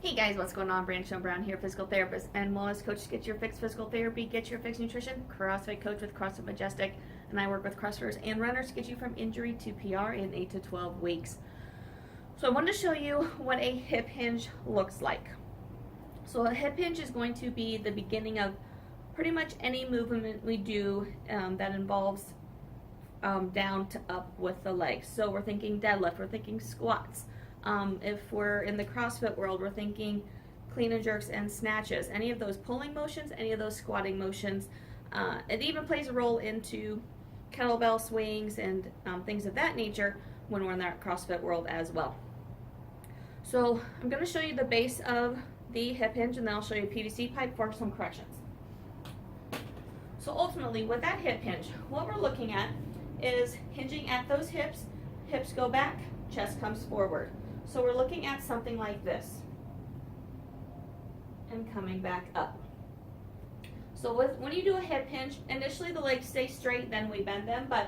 Hey guys, what's going on? Brandon Brown here, physical therapist and wellness coach. Get your fix physical therapy, get your fix nutrition, CrossFit coach with CrossFit Majestic, and I work with CrossFitters and runners to get you from injury to PR in 8 to 12 weeks. So I wanted to show you what a hip hinge looks like. So a hip hinge is going to be the beginning of pretty much any movement we do that involves down to up with the legs. So we're thinking deadlift, we're thinking squats. If we're in the CrossFit world, we're thinking clean and jerks and snatches. Any of those pulling motions, any of those squatting motions. It even plays a role into kettlebell swings and things of that nature when we're in that CrossFit world as well. So I'm going to show you the base of the hip hinge, and then I'll show you a PVC pipe for some corrections. So ultimately, with that hip hinge, what we're looking at is hinging at those hips. Hips go back, chest comes forward. So we're looking at something like this and coming back up. So when you do a hip hinge, initially the legs stay straight, then we bend them, but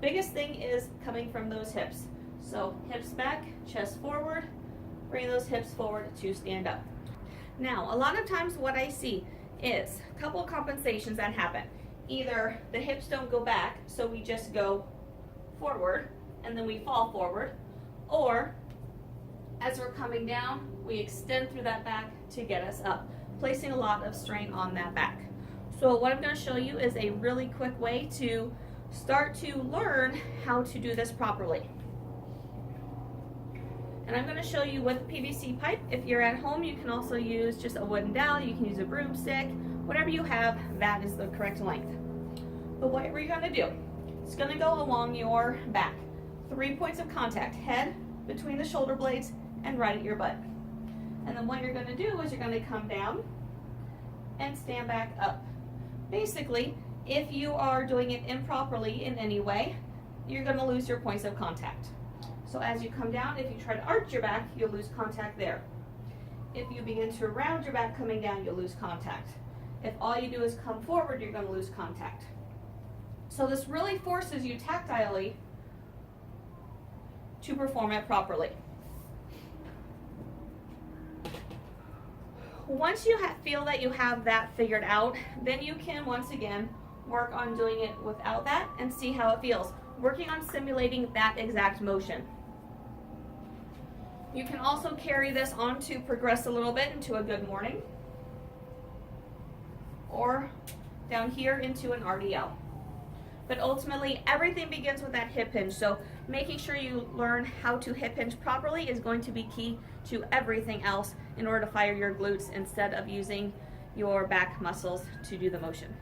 biggest thing is coming from those hips. So hips back, chest forward, bring those hips forward to stand up. Now, a lot of times what I see is a couple of compensations that happen. Either the hips don't go back, so we just go forward and then we fall forward, or as we're coming down, we extend through that back to get us up, placing a lot of strain on that back. So what I'm going to show you is a really quick way to start to learn how to do this properly. And I'm going to show you with PVC pipe. If you're at home, you can also use just a wooden dowel, you can use a broomstick, whatever you have, that is the correct length. But what we're going to do, it's going to go along your back. 3 points of contact, head, between the shoulder blades, and right at your butt. And then what you're going to do is you're going to come down and stand back up. Basically, if you are doing it improperly in any way, you're going to lose your points of contact. So as you come down, if you try to arch your back, you'll lose contact there. If you begin to round your back coming down, you'll lose contact. If all you do is come forward, you're going to lose contact. So this really forces you tactilely to perform it properly. Once you feel that you have that figured out, then you can once again work on doing it without that and see how it feels. Working on simulating that exact motion. You can also carry this on to progress a little bit into a good morning, or down here into an RDL. But ultimately, everything begins with that hip hinge. So making sure you learn how to hip hinge properly is going to be key to everything else in order to fire your glutes instead of using your back muscles to do the motion.